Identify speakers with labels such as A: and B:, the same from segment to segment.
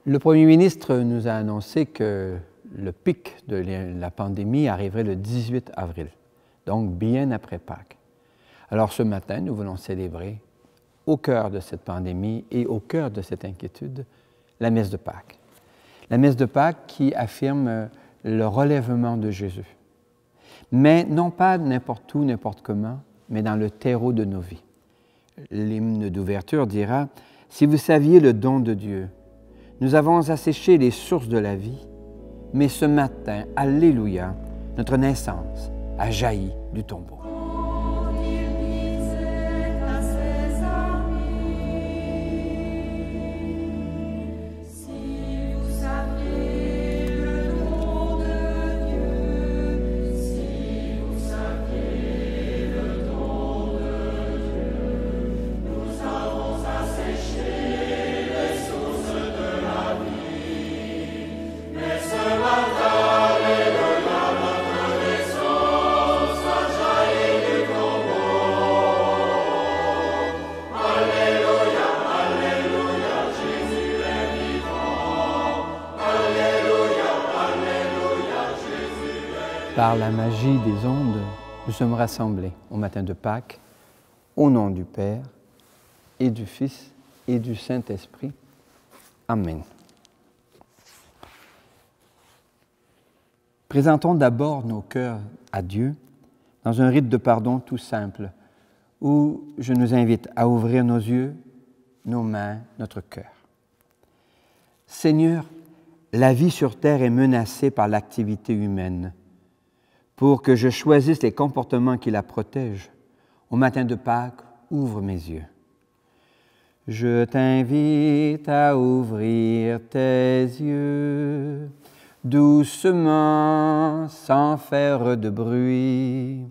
A: Le Premier ministre nous a annoncé que le pic de la pandémie arriverait le 18 avril, donc bien après Pâques. Alors ce matin, nous voulons célébrer, au cœur de cette pandémie et au cœur de cette inquiétude, la messe de Pâques. La messe de Pâques qui affirme le relèvement de Jésus. Mais non pas n'importe où, n'importe comment, mais dans le terreau de nos vies. L'hymne d'ouverture dira « Si vous saviez le don de Dieu, nous avons asséché les sources de la vie, mais ce matin, alléluia, notre naissance a jailli du tombeau. » Par la magie des ondes, nous sommes rassemblés au matin de Pâques, au nom du Père, et du Fils, et du Saint-Esprit. Amen. Présentons d'abord nos cœurs à Dieu dans un rite de pardon tout simple, où je nous invite à ouvrir nos yeux, nos mains, notre cœur. Seigneur, la vie sur terre est menacée par l'activité humaine. Pour que je choisisse les comportements qui la protègent, au matin de Pâques, ouvre mes yeux. Je t'invite à ouvrir tes yeux, doucement, sans faire de bruit.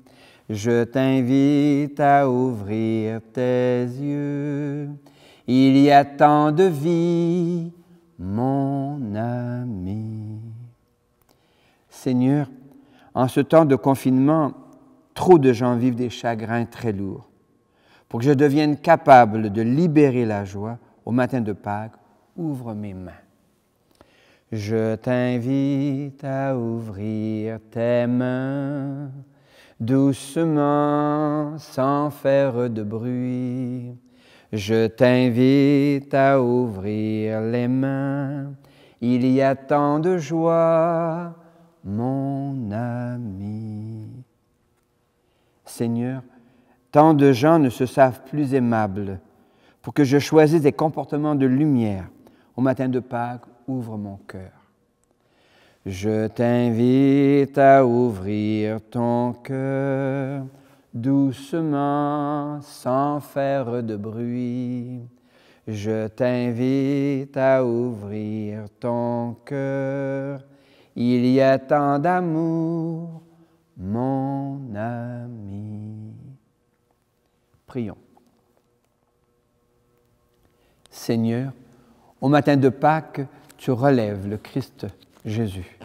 A: Je t'invite à ouvrir tes yeux. Il y a tant de vie, mon ami. Seigneur, en ce temps de confinement, trop de gens vivent des chagrins très lourds. Pour que je devienne capable de libérer la joie, au matin de Pâques, ouvre mes mains. Je t'invite à ouvrir tes mains, doucement, sans faire de bruit. Je t'invite à ouvrir les mains. Il y a tant de joie, mon ami. Seigneur, tant de gens ne se savent plus aimables. Pour que je choisisse des comportements de lumière, au matin de Pâques, ouvre mon cœur. Je t'invite à ouvrir ton cœur, doucement, sans faire de bruit. Je t'invite à ouvrir ton cœur. Il y a tant d'amour, mon ami. Prions. Seigneur, au matin de Pâques, tu relèves le Christ Jésus.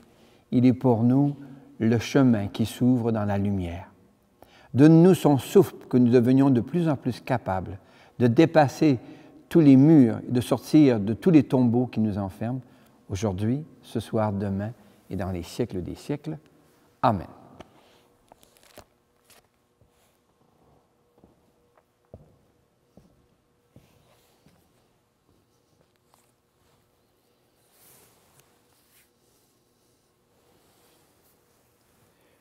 A: Il est pour nous le chemin qui s'ouvre dans la lumière. Donne-nous son souffle pour que nous devenions de plus en plus capables de dépasser tous les murs et de sortir de tous les tombeaux qui nous enferment, aujourd'hui, ce soir, demain, et dans les siècles des siècles. Amen.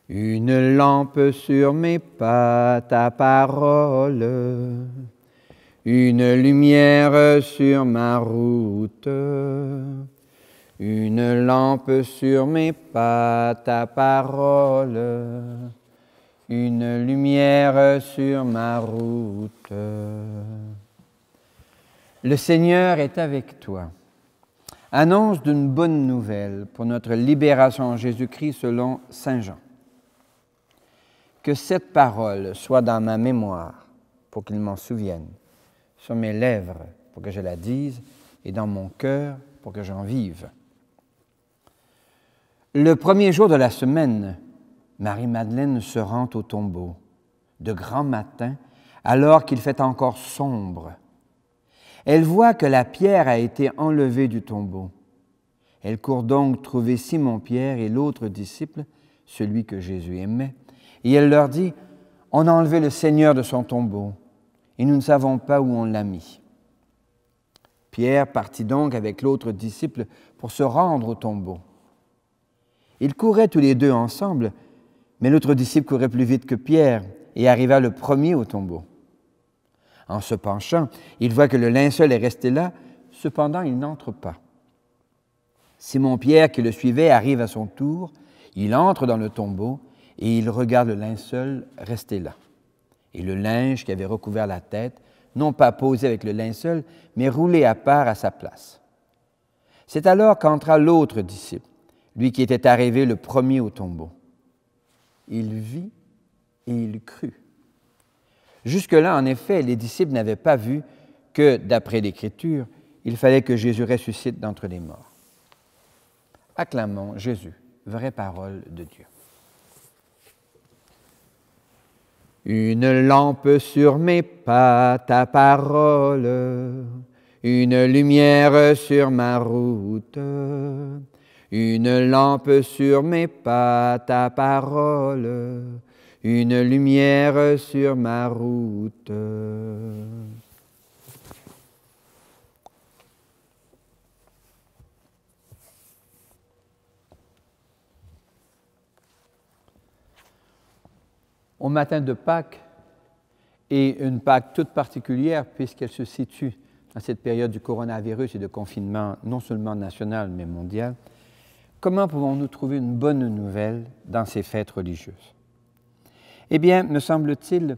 A: Une lampe sur mes pas, ta parole, une lumière sur ma route. Une lampe sur mes pas, ta parole, une lumière sur ma route. Le Seigneur est avec toi. Annonce d'une bonne nouvelle pour notre libération en Jésus-Christ selon Saint Jean. Que cette parole soit dans ma mémoire pour qu'il m'en souvienne, sur mes lèvres pour que je la dise et dans mon cœur pour que j'en vive. Le premier jour de la semaine, Marie-Madeleine se rend au tombeau, de grand matin, alors qu'il fait encore sombre. Elle voit que la pierre a été enlevée du tombeau. Elles courent donc trouver Simon-Pierre et l'autre disciple, celui que Jésus aimait, et elle leur dit, « On a enlevé le Seigneur de son tombeau, et nous ne savons pas où on l'a mis. » Pierre partit donc avec l'autre disciple pour se rendre au tombeau. Ils couraient tous les deux ensemble, mais l'autre disciple courait plus vite que Pierre et arriva le premier au tombeau. En se penchant, il voit que le linceul est resté là, cependant il n'entre pas. Simon-Pierre, qui le suivait, arrive à son tour, il entre dans le tombeau et il regarde le linceul resté là. Et le linge qui avait recouvert la tête, non pas posé avec le linceul, mais roulé à part à sa place. C'est alors qu'entra l'autre disciple, lui qui était arrivé le premier au tombeau. Il vit et il crut. Jusque-là, en effet, les disciples n'avaient pas vu que, d'après l'Écriture, il fallait que Jésus ressuscite d'entre les morts. Acclamons Jésus, vraie parole de Dieu. Une lampe sur mes pas, ta parole, une lumière sur ma route. Une lampe sur mes pas, ta parole, une lumière sur ma route. Au matin de Pâques, et une Pâques toute particulière puisqu'elle se situe dans cette période du coronavirus et de confinement non seulement national mais mondial, comment pouvons-nous trouver une bonne nouvelle dans ces fêtes religieuses? Eh bien, me semble-t-il,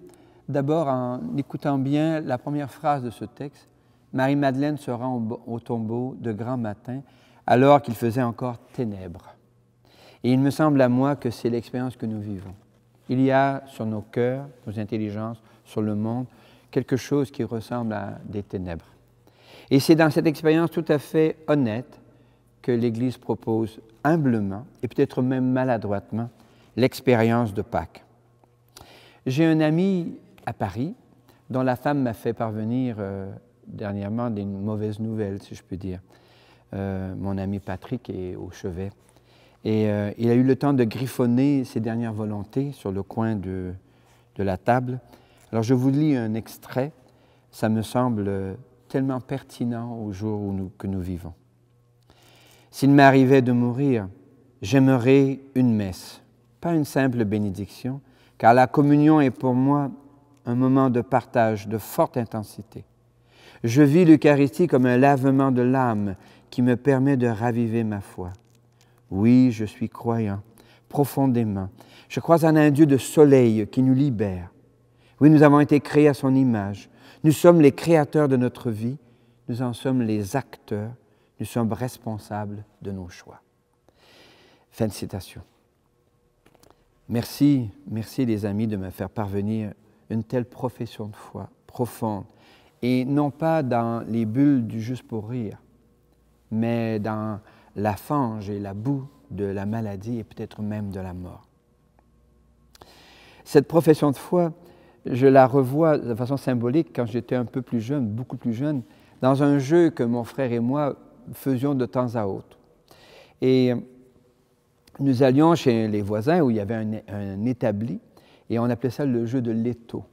A: d'abord en écoutant bien la première phrase de ce texte, Marie-Madeleine se rend au tombeau de grand matin alors qu'il faisait encore ténèbres. Et il me semble à moi que c'est l'expérience que nous vivons. Il y a sur nos cœurs, nos intelligences, sur le monde, quelque chose qui ressemble à des ténèbres. Et c'est dans cette expérience tout à fait honnête que l'Église propose humblement, et peut-être même maladroitement, l'expérience de Pâques. J'ai un ami à Paris dont la femme m'a fait parvenir dernièrement des mauvaises nouvelles, si je puis dire. Mon ami Patrick est au chevet. Et il a eu le temps de griffonner ses dernières volontés sur le coin de la table. Alors je vous lis un extrait, ça me semble tellement pertinent au jour que nous vivons. S'il m'arrivait de mourir, j'aimerais une messe, pas une simple bénédiction, car la communion est pour moi un moment de partage de forte intensité. Je vis l'Eucharistie comme un lavement de l'âme qui me permet de raviver ma foi. Oui, je suis croyant, profondément. Je crois en un Dieu de soleil qui nous libère. Oui, nous avons été créés à son image. Nous sommes les créateurs de notre vie. Nous en sommes les acteurs. Nous sommes responsables de nos choix. Fin de citation. Merci les amis de me faire parvenir une telle profession de foi profonde. Et non pas dans les bulles du juste pour rire, mais dans la fange et la boue de la maladie et peut-être même de la mort. Cette profession de foi, je la revois de façon symbolique quand j'étais un peu plus jeune, beaucoup plus jeune, dans un jeu que mon frère et moi faisions de temps à autre. Et nous allions chez les voisins où il y avait un établi et on appelait ça le jeu de l'étau.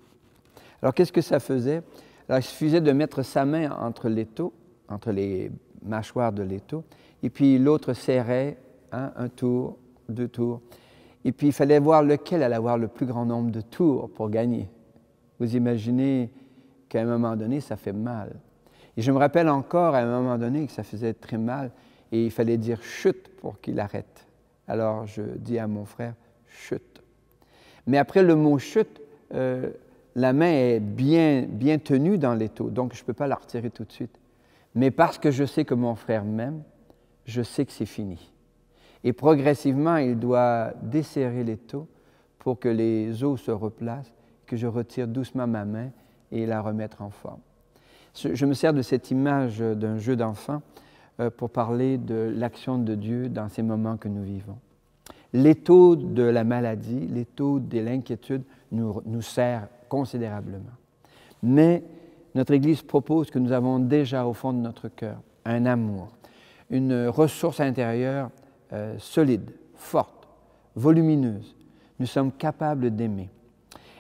A: Alors qu'est-ce que ça faisait? Alors il suffisait de mettre sa main entre l'étau, entre les mâchoires de l'étau, et puis l'autre serrait, un tour, 2 tours. Et puis il fallait voir lequel allait avoir le plus grand nombre de tours pour gagner. Vous imaginez qu'à un moment donné, ça fait mal. Et je me rappelle encore à un moment donné que ça faisait très mal et il fallait dire « chut » pour qu'il arrête. Alors je dis à mon frère « chut ». Mais après le mot « chut », la main est bien tenue dans l'étau, donc je ne peux pas la retirer tout de suite. Mais parce que je sais que mon frère m'aime, je sais que c'est fini. Et progressivement, il doit desserrer l'étau pour que les os se replacent, que je retire doucement ma main et la remettre en forme. Je me sers de cette image d'un jeu d'enfant pour parler de l'action de Dieu dans ces moments que nous vivons. L'étau de la maladie, l'étau de l'inquiétude nous sert considérablement. Mais notre Église propose que nous avons déjà au fond de notre cœur un amour, une ressource intérieure solide, forte, volumineuse. Nous sommes capables d'aimer.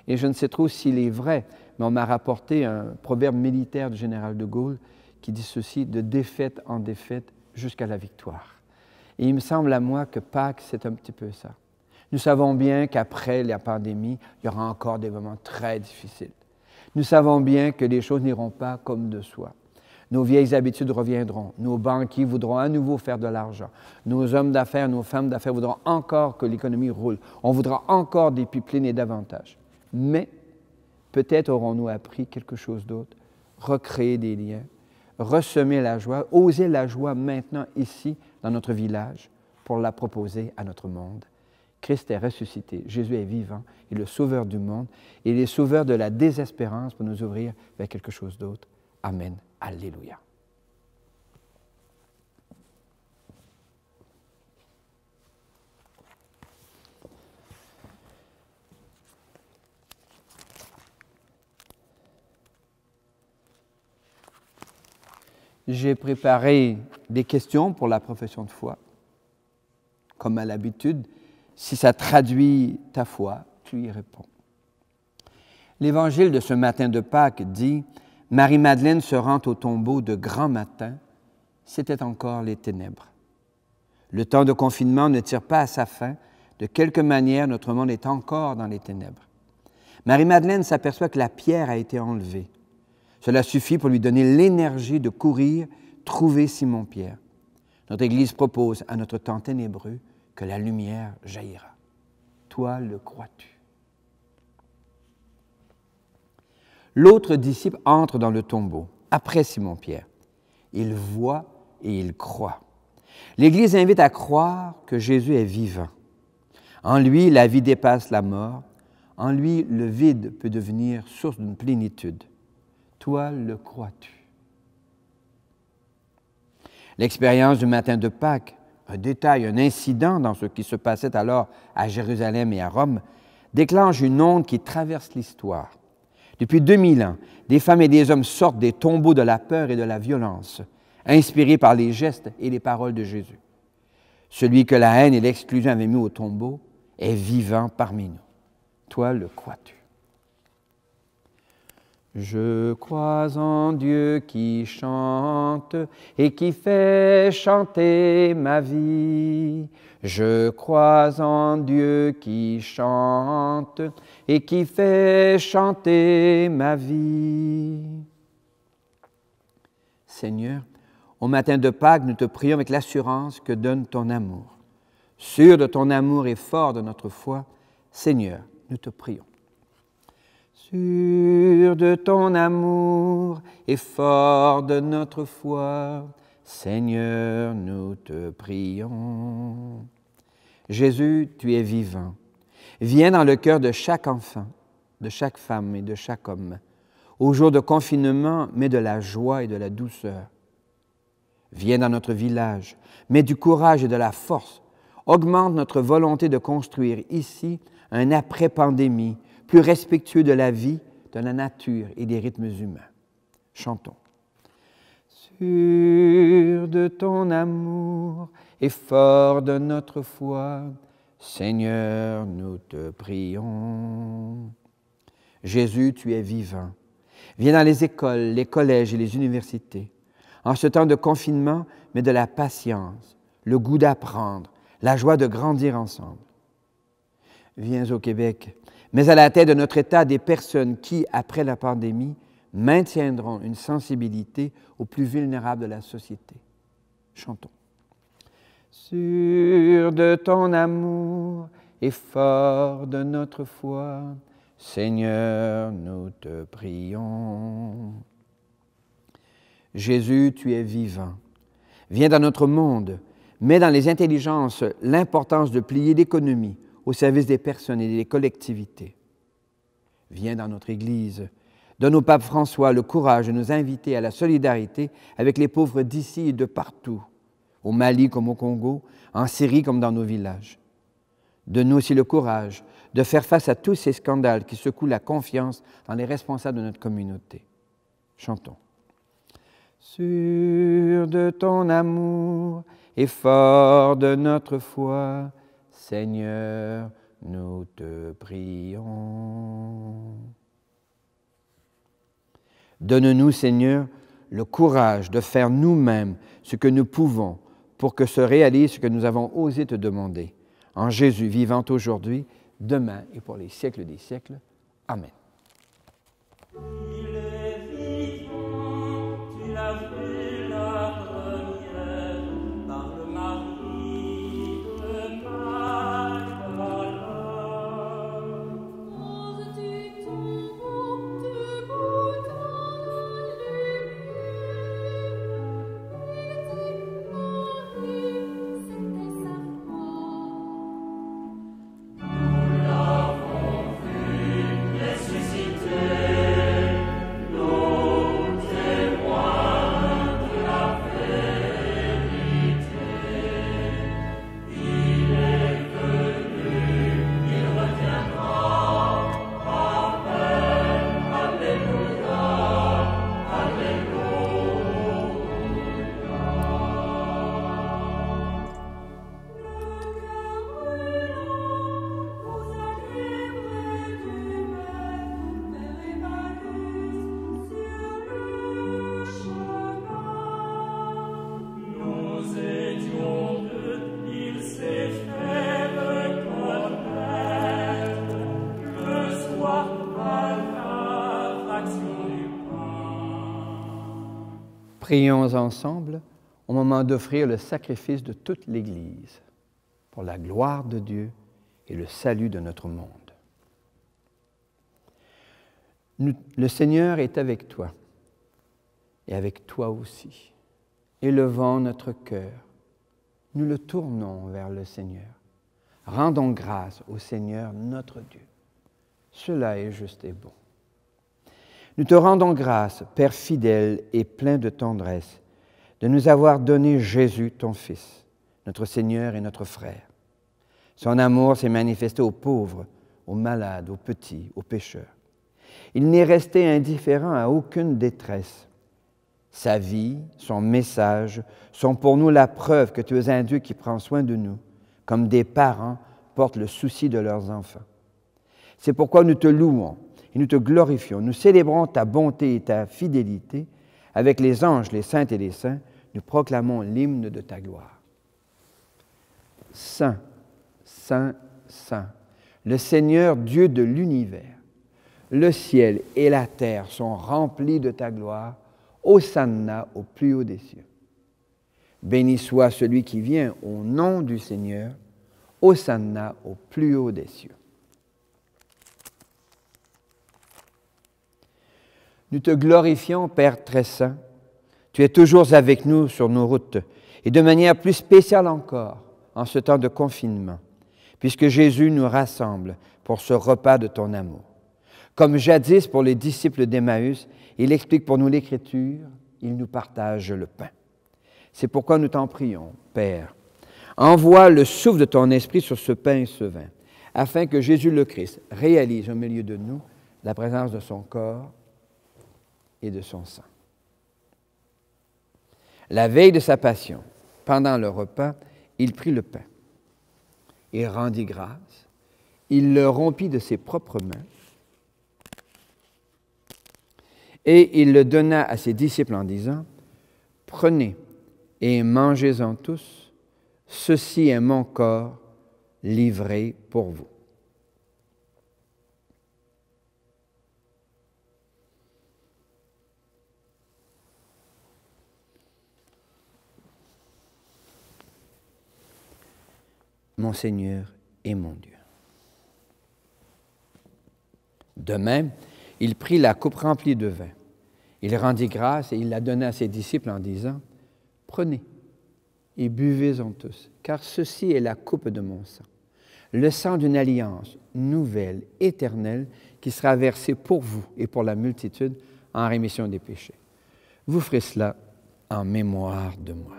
A: Et je ne sais trop s'il est vrai, mais on m'a rapporté un proverbe militaire du général de Gaulle qui dit ceci: de défaite en défaite jusqu'à la victoire. Et il me semble à moi que Pâques, c'est un petit peu ça. Nous savons bien qu'après la pandémie, il y aura encore des moments très difficiles. Nous savons bien que les choses n'iront pas comme de soi. Nos vieilles habitudes reviendront. Nos banquiers voudront à nouveau faire de l'argent. Nos hommes d'affaires, nos femmes d'affaires voudront encore que l'économie roule. On voudra encore des pipelines et davantage. Mais peut-être aurons-nous appris quelque chose d'autre, recréer des liens, ressemer la joie, oser la joie maintenant ici, dans notre village, pour la proposer à notre monde. Christ est ressuscité, Jésus est vivant, il est le sauveur du monde, il est le sauveur de la désespérance pour nous ouvrir vers quelque chose d'autre. Amen. Alléluia. J'ai préparé des questions pour la profession de foi. Comme à l'habitude, si ça traduit ta foi, tu y réponds. L'Évangile de ce matin de Pâques dit « Marie-Madeleine se rend au tombeau de grand matin, c'était encore les ténèbres. » Le temps de confinement ne tire pas à sa fin. De quelque manière, notre monde est encore dans les ténèbres. Marie-Madeleine s'aperçoit que la pierre a été enlevée. Cela suffit pour lui donner l'énergie de courir, trouver Simon-Pierre. Notre Église propose à notre temps ténébreux que la lumière jaillira. Toi, le crois-tu? L'autre disciple entre dans le tombeau, après Simon-Pierre. Il voit et il croit. L'Église invite à croire que Jésus est vivant. En lui, la vie dépasse la mort. En lui, le vide peut devenir source d'une plénitude. Toi, le crois-tu? L'expérience du matin de Pâques, un détail, un incident dans ce qui se passait alors à Jérusalem et à Rome, déclenche une onde qui traverse l'histoire. Depuis 2000 ans, des femmes et des hommes sortent des tombeaux de la peur et de la violence, inspirés par les gestes et les paroles de Jésus. Celui que la haine et l'exclusion avaient mis au tombeau est vivant parmi nous. Toi, le crois-tu? Je crois en Dieu qui chante et qui fait chanter ma vie. Je crois en Dieu qui chante et qui fait chanter ma vie. Seigneur, au matin de Pâques, nous te prions avec l'assurance que donne ton amour. Sûr de ton amour et fort de notre foi, Seigneur, nous te prions. Sûr de ton amour et fort de notre foi, Seigneur, nous te prions. Jésus, tu es vivant. Viens dans le cœur de chaque enfant, de chaque femme et de chaque homme. Au jour de confinement, mets de la joie et de la douceur. Viens dans notre village, mets du courage et de la force. Augmente notre volonté de construire ici un après-pandémie, plus respectueux de la vie, de la nature et des rythmes humains. Chantons. Sûr de ton amour et fort de notre foi, Seigneur, nous te prions. Jésus, tu es vivant. Viens dans les écoles, les collèges et les universités. En ce temps de confinement, mets de la patience, le goût d'apprendre, la joie de grandir ensemble. Viens au Québec, mais à la tête de notre État, des personnes qui, après la pandémie, maintiendront une sensibilité aux plus vulnérables de la société. Chantons. Sûr de ton amour et fort de notre foi, Seigneur, nous te prions. Jésus, tu es vivant. Viens dans notre monde, mets dans les intelligences l'importance de plier l'économie au service des personnes et des collectivités. Viens dans notre Église. Donne au pape François le courage de nous inviter à la solidarité avec les pauvres d'ici et de partout, au Mali comme au Congo, en Syrie comme dans nos villages. Donne-nous aussi le courage de faire face à tous ces scandales qui secouent la confiance dans les responsables de notre communauté. Chantons. Sûr de ton amour et fort de notre foi, Seigneur, nous te prions. Donne-nous, Seigneur, le courage de faire nous-mêmes ce que nous pouvons pour que se réalise ce que nous avons osé te demander. En Jésus vivant aujourd'hui, demain et pour les siècles des siècles. Amen. Prions ensemble au moment d'offrir le sacrifice de toute l'Église pour la gloire de Dieu et le salut de notre monde. Le Seigneur est avec toi et avec toi aussi. Élevons notre cœur, nous le tournons vers le Seigneur. Rendons grâce au Seigneur notre Dieu. Cela est juste et bon. Nous te rendons grâce, Père fidèle et plein de tendresse, de nous avoir donné Jésus, ton Fils, notre Seigneur et notre frère. Son amour s'est manifesté aux pauvres, aux malades, aux petits, aux pécheurs. Il n'est resté indifférent à aucune détresse. Sa vie, son message sont pour nous la preuve que tu es un Dieu qui prend soin de nous, comme des parents portent le souci de leurs enfants. C'est pourquoi nous te louons et nous te glorifions. Nous célébrons ta bonté et ta fidélité. Avec les anges, les saintes et les saints, nous proclamons l'hymne de ta gloire. Saint, Saint, Saint, le Seigneur Dieu de l'univers. Le ciel et la terre sont remplis de ta gloire. Hosanna au plus haut des cieux. Béni soit celui qui vient au nom du Seigneur. Hosanna au plus haut des cieux. Nous te glorifions, Père très saint. Tu es toujours avec nous sur nos routes et de manière plus spéciale encore en ce temps de confinement, puisque Jésus nous rassemble pour ce repas de ton amour. Comme jadis pour les disciples d'Emmaüs, il explique pour nous l'Écriture, il nous partage le pain. C'est pourquoi nous t'en prions, Père. Envoie le souffle de ton esprit sur ce pain et ce vin, afin que Jésus le Christ réalise au milieu de nous la présence de son corps et de son sang. La veille de sa passion, pendant le repas, il prit le pain. Il rendit grâce. Il le rompit de ses propres mains et il le donna à ses disciples en disant, « Prenez et mangez-en tous, ceci est mon corps livré pour vous. » Mon Seigneur et mon Dieu. De même, il prit la coupe remplie de vin. Il rendit grâce et il la donna à ses disciples en disant, « Prenez et buvez-en tous, car ceci est la coupe de mon sang, le sang d'une alliance nouvelle, éternelle, qui sera versé pour vous et pour la multitude en rémission des péchés. Vous ferez cela en mémoire de moi. »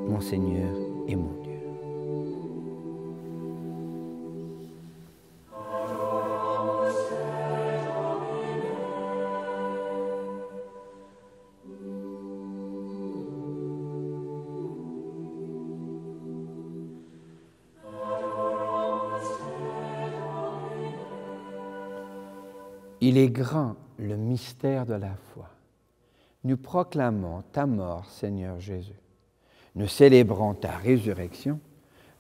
A: Mon Seigneur Il est grand le mystère de la foi. Nous proclamons ta mort, Seigneur Jésus. Nous célébrons ta résurrection.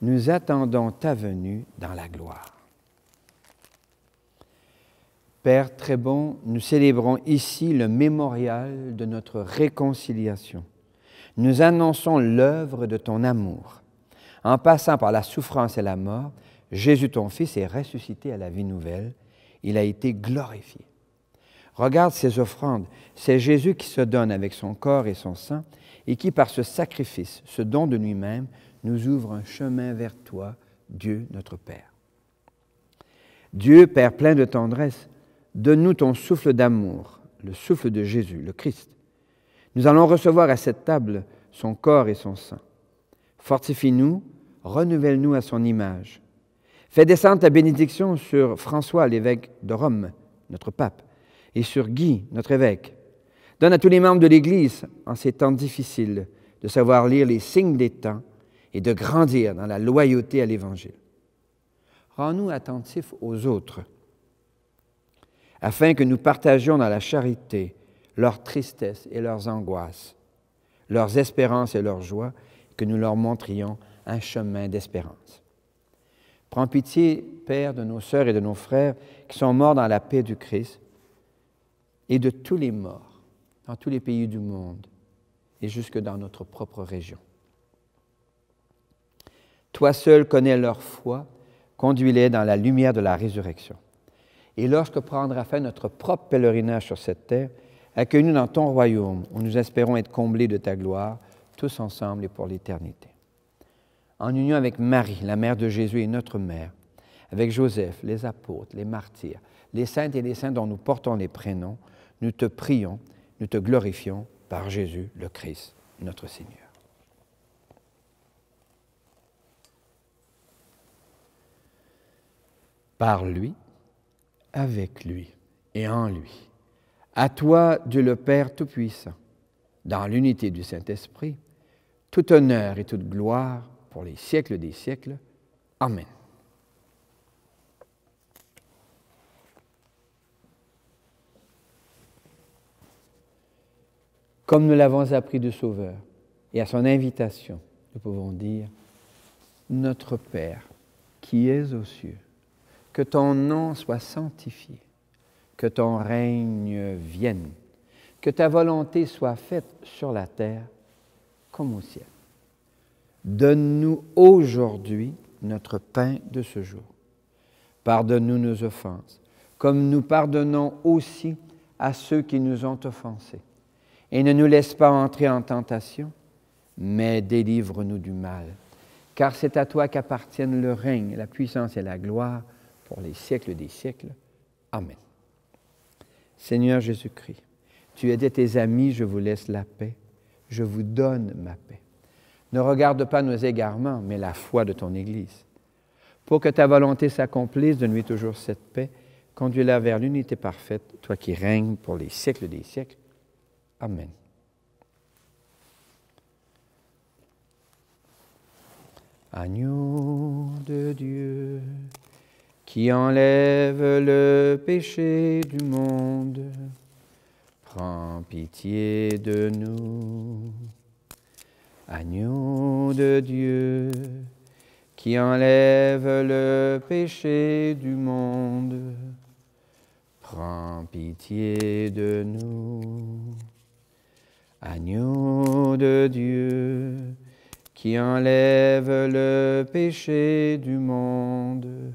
A: Nous attendons ta venue dans la gloire. Père très bon, nous célébrons ici le mémorial de notre réconciliation. Nous annonçons l'œuvre de ton amour. En passant par la souffrance et la mort, Jésus, ton Fils, est ressuscité à la vie nouvelle. Il a été glorifié. Regarde ces offrandes. C'est Jésus qui se donne avec son corps et son sang et qui, par ce sacrifice, ce don de lui-même, nous ouvre un chemin vers toi, Dieu notre Père. Dieu, Père plein de tendresse, donne-nous ton souffle d'amour, le souffle de Jésus, le Christ. Nous allons recevoir à cette table son corps et son sang. Fortifie-nous, renouvelle-nous à son image. Fais descendre ta bénédiction sur François, l'évêque de Rome, notre pape, et sur Guy, notre évêque. Donne à tous les membres de l'Église, en ces temps difficiles, de savoir lire les signes des temps et de grandir dans la loyauté à l'Évangile. Rends-nous attentifs aux autres, afin que nous partagions dans la charité leurs tristesses et leurs angoisses, leurs espérances et leurs joies, que nous leur montrions un chemin d'espérance. Prends pitié, Père, de nos sœurs et de nos frères qui sont morts dans la paix du Christ et de tous les morts dans tous les pays du monde et jusque dans notre propre région. Toi seul connais leur foi, conduis-les dans la lumière de la résurrection. Et lorsque prendra fin notre propre pèlerinage sur cette terre, accueille-nous dans ton royaume où nous espérons être comblés de ta gloire, tous ensemble et pour l'éternité. En union avec Marie, la mère de Jésus et notre mère, avec Joseph, les apôtres, les martyrs, les saintes et les saints dont nous portons les prénoms, nous te prions, nous te glorifions par Jésus le Christ, notre Seigneur. Par lui, avec lui et en lui. À toi, Dieu le Père Tout-Puissant, dans l'unité du Saint-Esprit, tout honneur et toute gloire pour les siècles des siècles. Amen. Comme nous l'avons appris du Sauveur, et à son invitation, nous pouvons dire « Notre Père, qui es aux cieux, que ton nom soit sanctifié, que ton règne vienne, que ta volonté soit faite sur la terre comme au ciel. Donne-nous aujourd'hui notre pain de ce jour. Pardonne-nous nos offenses, comme nous pardonnons aussi à ceux qui nous ont offensés. Et ne nous laisse pas entrer en tentation, mais délivre-nous du mal. Car c'est à toi qu'appartiennent le règne, la puissance et la gloire pour les siècles des siècles. Amen. Seigneur Jésus-Christ, tu as dit à tes amis, je vous laisse la paix, je vous donne ma paix. Ne regarde pas nos égarements, mais la foi de ton Église. Pour que ta volonté s'accomplisse, donne-lui toujours cette paix, conduis-la vers l'unité parfaite, toi qui règnes pour les siècles des siècles. Amen. Agneau de Dieu, qui enlève le péché du monde, prends pitié de nous. Agneau de Dieu, qui enlève le péché du monde, prends pitié de nous. Agneau de Dieu, qui enlève le péché du monde,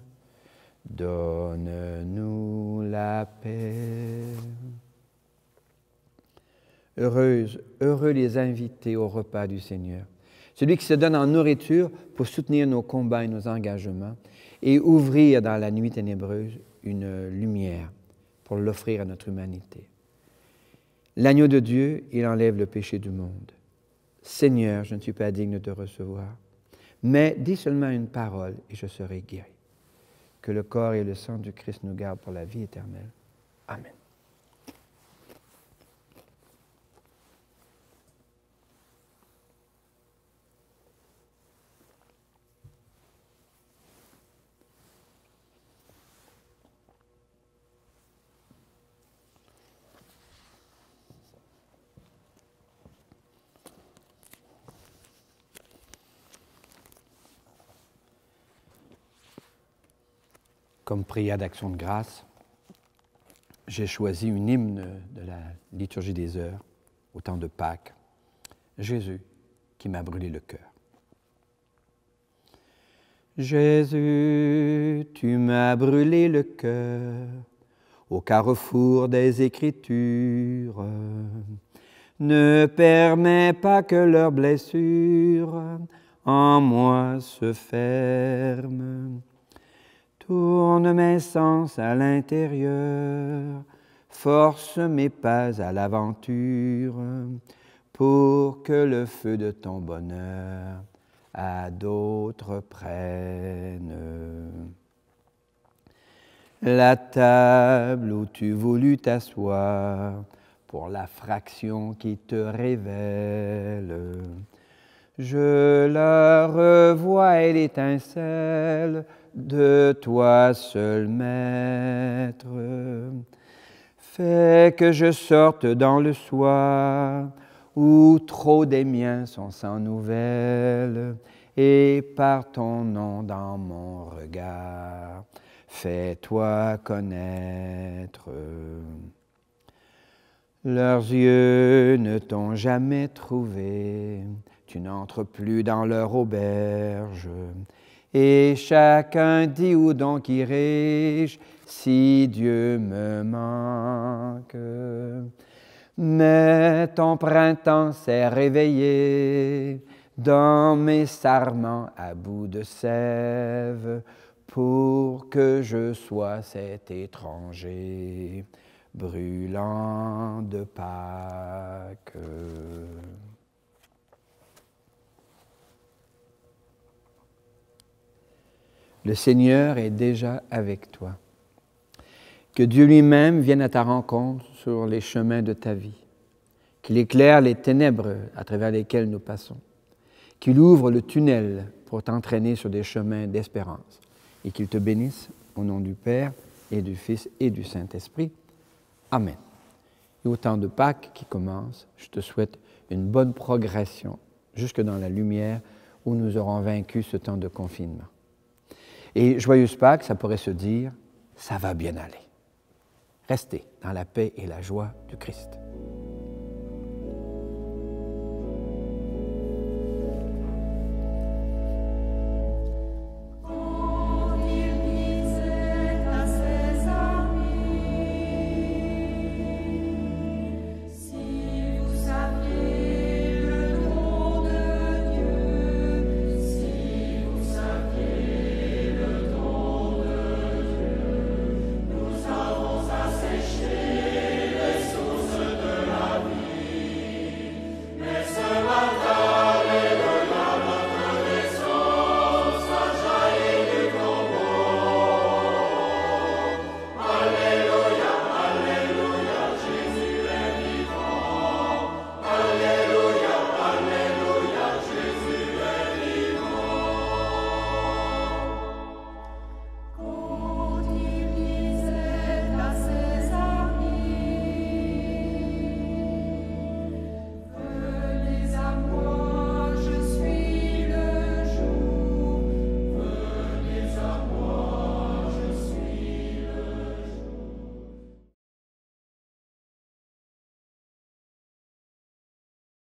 A: donne-nous la paix. Heureux les invités au repas du Seigneur. Celui qui se donne en nourriture pour soutenir nos combats et nos engagements et ouvrir dans la nuit ténébreuse une lumière pour l'offrir à notre humanité. L'agneau de Dieu, il enlève le péché du monde. Seigneur, je ne suis pas digne de te recevoir, mais dis seulement une parole et je serai guéri. Que le corps et le sang du Christ nous gardent pour la vie éternelle. Amen. Comme prière d'action de grâce, j'ai choisi une hymne de la liturgie des heures, au temps de Pâques, Jésus qui m'a brûlé le cœur. Jésus, tu m'as brûlé le cœur au carrefour des Écritures. Ne permets pas que leurs blessures en moi se ferment. Tourne mes sens à l'intérieur, force mes pas à l'aventure, pour que le feu de ton bonheur à d'autres prenne. La table où tu voulus t'asseoir, pour la fraction qui te révèle, je la revois et l'étincelle de toi seul Maître. Fais que je sorte dans le soir, où trop des miens sont sans nouvelles, et par ton nom dans mon regard, fais-toi connaître. Leurs yeux ne t'ont jamais trouvé, tu n'entres plus dans leur auberge, et chacun dit où donc irai-je si Dieu me manque. Mais ton printemps s'est réveillé dans mes sarments à bout de sève, pour que je sois cet étranger brûlant de Pâques. Le Seigneur est déjà avec toi. Que Dieu lui-même vienne à ta rencontre sur les chemins de ta vie, qu'il éclaire les ténèbres à travers lesquelles nous passons, qu'il ouvre le tunnel pour t'entraîner sur des chemins d'espérance et qu'il te bénisse au nom du Père et du Fils et du Saint-Esprit. Amen. Et au temps de Pâques qui commence, je te souhaite une bonne progression jusque dans la lumière où nous aurons vaincu ce temps de confinement. Et joyeuse Pâques, ça pourrait se dire, ça va bien aller. Restez dans la paix et la joie du Christ.